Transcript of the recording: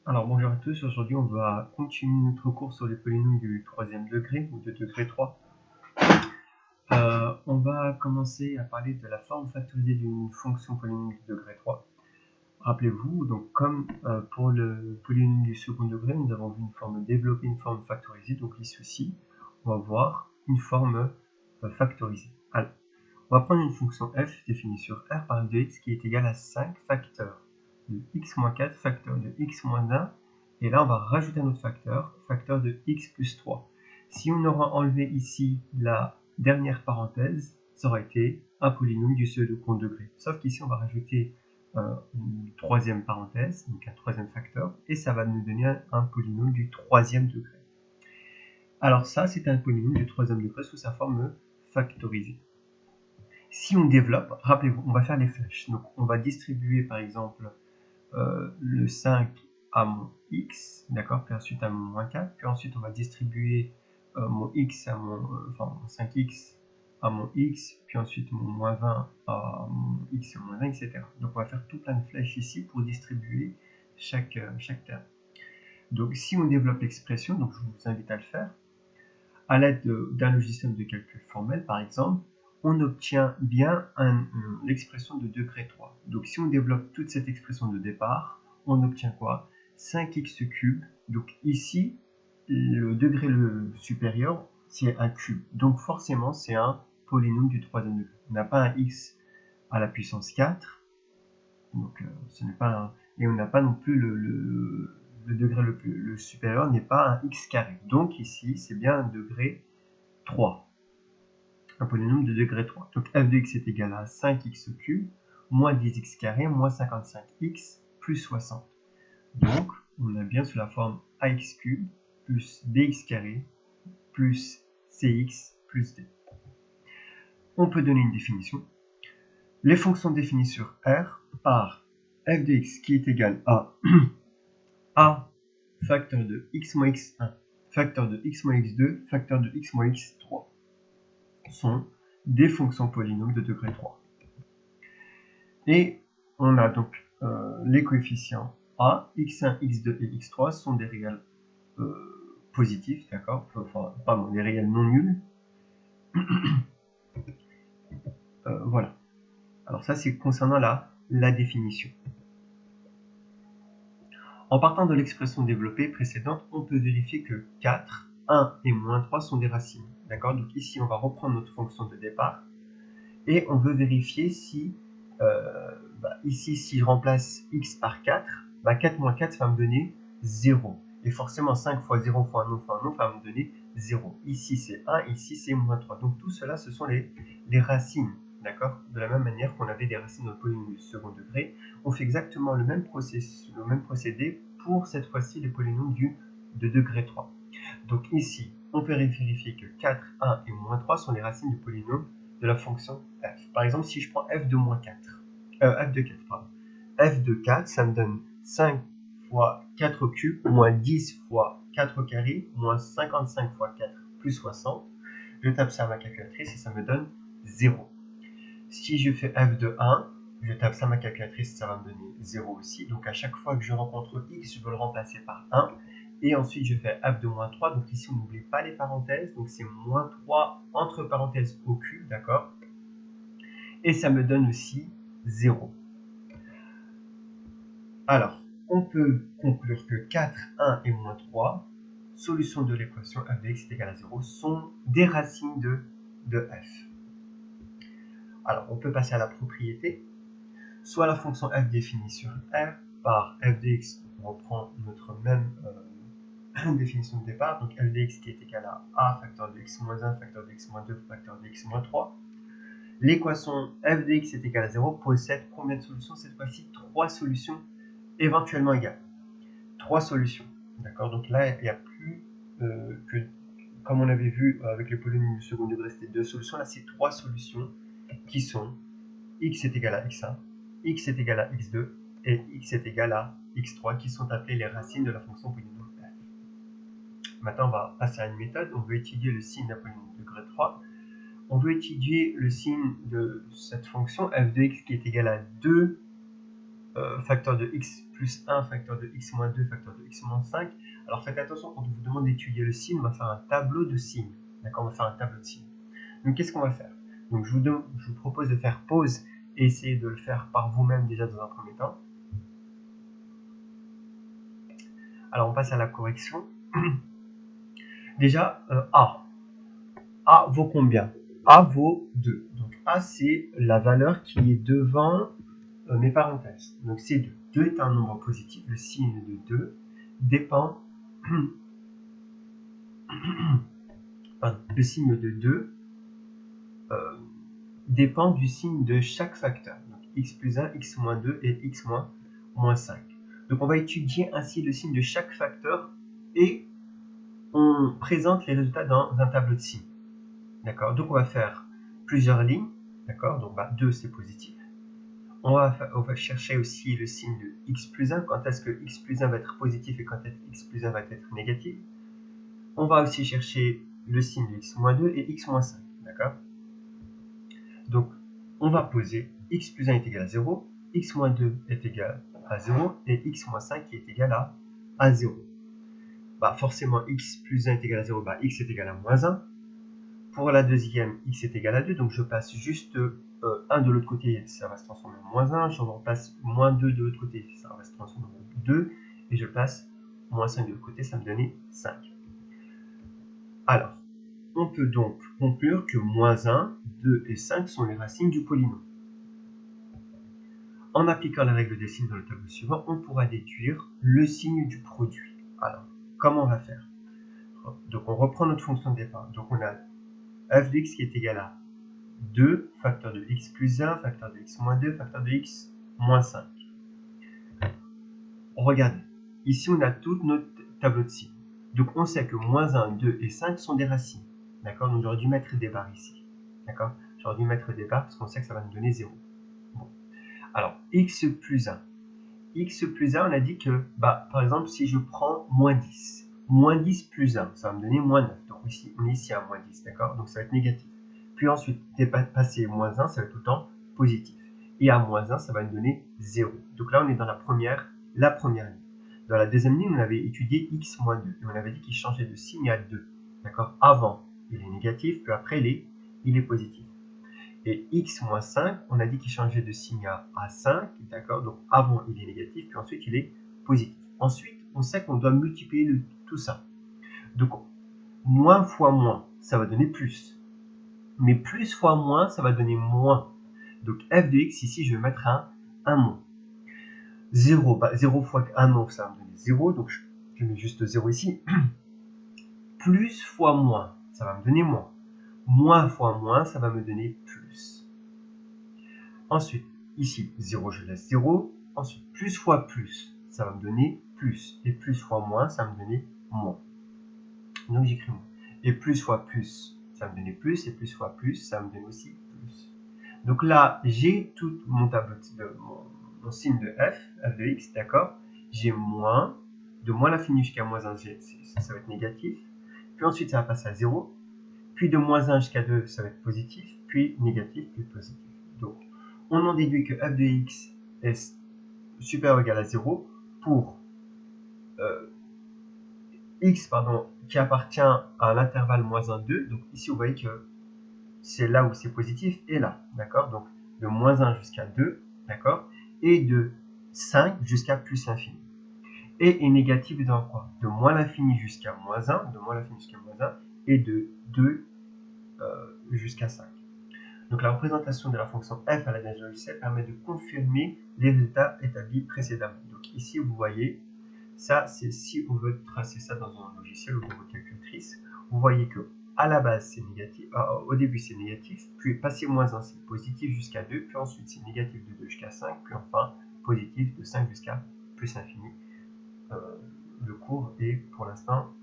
Alors bonjour à tous, aujourd'hui on va continuer notre cours sur les polynômes du troisième degré ou de degré 3. On va commencer à parler de la forme factorisée d'une fonction polynôme du degré 3. Rappelez-vous, donc comme pour le polynôme du second degré, nous avons vu une forme développée, une forme factorisée, donc ici on va voir une forme factorisée. Alors, on va prendre une fonction f définie sur r par f de x qui est égale à 5 facteurs de x moins 4 facteur de x moins 1. Et là, on va rajouter un autre facteur, facteur de x plus 3. Si on aura enlevé ici la dernière parenthèse, ça aurait été un polynôme du second degré. Sauf qu'ici, on va rajouter une troisième parenthèse, donc un troisième facteur, et ça va nous donner un polynôme du troisième degré. Alors ça, c'est un polynôme du troisième degré sous sa forme factorisée. Si on développe, rappelez-vous, on va faire les flèches. Donc on va distribuer par exemple le 5 à mon x, d'accord, puis ensuite à mon moins 4, puis ensuite on va distribuer mon x à mon, mon 5x à mon x, puis ensuite mon moins 20 à mon x à moins 20, etc. Donc on va faire tout plein de flèches ici pour distribuer chaque terme. Donc si on développe l'expression, donc je vous invite à le faire, à l'aide d'un logiciel de calcul formel par exemple, on obtient bien l'expression de degré 3. Donc si on développe toute cette expression de départ, on obtient quoi? 5x cube. Donc ici, le degré le supérieur, c'est un cube. Donc forcément, c'est un polynôme du troisième degré. On n'a pas un x à la puissance 4. Donc ce n'est pas un... Et on n'a pas non plus le degré le supérieur n'est pas un x carré. Donc ici, c'est bien un degré 3. Un polynôme de degré 3. Donc f de x est égal à 5x cube moins 10x carré moins 55x plus 60. Donc on a bien sous la forme ax cube plus bx carré plus cx plus d. On peut donner une définition. Les fonctions définies sur R par f de x qui est égal à a facteur de x moins x1 facteur de x moins x2 facteur de x moins x3 sont des fonctions polynômes de degré 3. Et on a donc les coefficients a, x1, x2 et x3 sont des réels positifs, d'accord, enfin, pardon, des réels non nuls. Voilà. Alors ça, c'est concernant la définition. En partant de l'expression développée précédente, on peut vérifier que 4, 1 et moins 3 sont des racines. D'accord? Donc ici, on va reprendre notre fonction de départ et on veut vérifier si, ici, si je remplace x par 4, 4 moins 4 va me donner 0. Et forcément, 5 fois 0 fois un nombre va me donner 0. Ici, c'est 1, ici, c'est moins 3. Donc tout cela, ce sont les racines. D'accord? De la même manière qu'on avait des racines dans le polynôme du second degré, on fait exactement le même procédé pour cette fois-ci les polynômes de degré 3. Donc ici, on peut vérifier que 4, 1 et moins 3 sont les racines du polynôme de la fonction f. Par exemple, si je prends f de moins 4, f de 4, pardon. F de 4, ça me donne 5 fois 4 au cube, moins 10 fois 4 au carré, moins 55 fois 4, plus 60. Je tape ça à ma calculatrice et ça me donne 0. Si je fais f de 1, je tape ça à ma calculatrice, ça va me donner 0 aussi. Donc à chaque fois que je rencontre x, je veux le remplacer par 1. Et ensuite, je fais f de moins 3. Donc ici, on n'oublie pas les parenthèses. Donc c'est moins 3 entre parenthèses au cube, d'accord? Et ça me donne aussi 0. Alors, on peut conclure que 4, 1 et moins 3, solution de l'équation f de x est égal à 0, sont des racines de f. Alors, on peut passer à la propriété. Soit la fonction f définie sur R par f de x, on reprend notre même définition de départ, donc f de x qui est égal à a facteur de x moins 1, facteur de x moins 2, facteur de x moins 3. L'équation f de x est égal à 0 possède combien de solutions? Cette fois-ci, 3 solutions éventuellement égales. 3 solutions. D'accord? Donc là, il n'y a plus que, comme on avait vu avec les polynômes du second degré, c'était 2 solutions. Là, c'est 3 solutions qui sont x est égal à x1, x est égal à x2 et x est égal à x3 qui sont appelées les racines de la fonction polynôme f. Maintenant, on va passer à une méthode. On veut étudier le signe d'un polynôme de degré 3. On veut étudier le signe de cette fonction f de x qui est égal à 2 facteur de x plus 1, facteur de x moins 2, facteur de x moins 5. Alors faites attention, quand on vous demande d'étudier le signe, on va faire un tableau de signes. D'accord, on va faire un tableau de signes. Donc qu'est-ce qu'on va faire? Donc je vous propose de faire pause et essayer de le faire par vous-même déjà dans un premier temps. Alors on passe à la correction. Déjà, A vaut combien? A vaut 2. Donc A, c'est la valeur qui est devant mes parenthèses. Donc c'est 2. 2 est un nombre positif. Le signe de 2 dépend... le signe de 2 dépend du signe de chaque facteur. Donc x plus 1, x moins 2 et x moins 5. Donc on va étudier ainsi le signe de chaque facteur et on présente les résultats dans un tableau de signes. D'accord? Donc on va faire plusieurs lignes. D'accord? Donc 2 c'est positif. On va chercher aussi le signe de x plus 1, quand est-ce que x plus 1 va être positif et quand est-ce que x plus 1 va être négatif. On va aussi chercher le signe de x moins 2 et x moins 5. D'accord? Donc on va poser x plus 1 est égal à 0, x moins 2 est égal à 0 et x moins 5 est égal à 0. Forcément x plus 1 est égal à 0, x est égal à moins 1. Pour la deuxième, x est égal à 2, donc je passe juste 1 de l'autre côté, ça va se transformer en moins 1. Je repasse moins 2 de l'autre côté, ça va se transformer en 2. Et je passe moins 5 de l'autre côté, ça me donnait 5. Alors, on peut donc conclure que moins 1, 2 et 5 sont les racines du polynôme. En appliquant la règle des signes dans le tableau suivant, on pourra déduire le signe du produit. Alors, comment on va faire? Donc, on reprend notre fonction de départ. Donc, on a f de x qui est égal à 2, facteur de x plus 1, facteur de x moins 2, facteur de x moins 5. Regardez, ici on a tout notre tableau de signes. Donc on sait que moins 1, 2 et 5 sont des racines. D'accord? Donc j'aurais dû mettre des barres ici. D'accord? J'aurais dû mettre des barres parce qu'on sait que ça va nous donner 0. Bon. Alors, x plus 1. X plus 1, on a dit que, par exemple, si je prends moins 10 plus 1, ça va me donner moins 9. Donc ici, on est ici à moins 10, d'accord? Donc ça va être négatif. Puis ensuite, dépasser moins 1, ça va être tout le temps positif. Et à moins 1, ça va nous donner 0. Donc là, on est dans la première ligne. Dans la deuxième ligne, on avait étudié x moins 2. Et on avait dit qu'il changeait de signe à 2. D'accord? Avant, il est négatif, puis après, il est positif. Et x moins 5, on a dit qu'il changeait de signe à 5. D'accord? Donc avant, il est négatif, puis ensuite, il est positif. Ensuite, on sait qu'on doit multiplier tout ça. Donc, moins fois moins, ça va donner plus. Mais plus fois moins, ça va donner moins. Donc f de x, ici, je vais mettre un moins. 0, 0 fois 1 non, ça va me donner 0. Donc je mets juste 0 ici. Plus fois moins, ça va me donner moins. Moins fois moins, ça va me donner plus. Ensuite, ici, 0, je laisse 0. Ensuite, plus fois plus, ça va me donner plus. Et plus fois moins, ça va me donner moins. Donc j'écris moins. Et plus fois plus, ça me donnait plus. Et plus fois plus, ça me donne aussi plus. Donc là, j'ai tout mon tableau de mon signe de f de x, d'accord? J'ai moins, de moins l'infini jusqu'à moins 1, ça va être négatif. Puis ensuite, ça va passer à 0. Puis de moins 1 jusqu'à 2, ça va être positif. Puis négatif, puis positif. Donc, on en déduit que f de x est supérieur ou égal à 0 pour x qui appartient à l'intervalle moins 1, 2. Donc ici, vous voyez que c'est là où c'est positif et là, d'accord? Donc de moins 1 jusqu'à 2, d'accord? Et de 5 jusqu'à plus l'infini. Et est négatif dans quoi? De moins l'infini jusqu'à moins 1, et de 2 jusqu'à 5. Donc la représentation de la fonction f à la base logicielle permet de confirmer les résultats établis précédemment. Donc ici, vous voyez, ça, c'est si on veut tracer ça dans un logiciel ou dans votre calculatrice, vous voyez que à la base, c'est négatif, au début, c'est négatif, puis passer moins 1, c'est positif jusqu'à 2, puis ensuite, c'est négatif de 2 jusqu'à 5, puis enfin, positif de 5 jusqu'à plus l'infini. Le cours est pour l'instant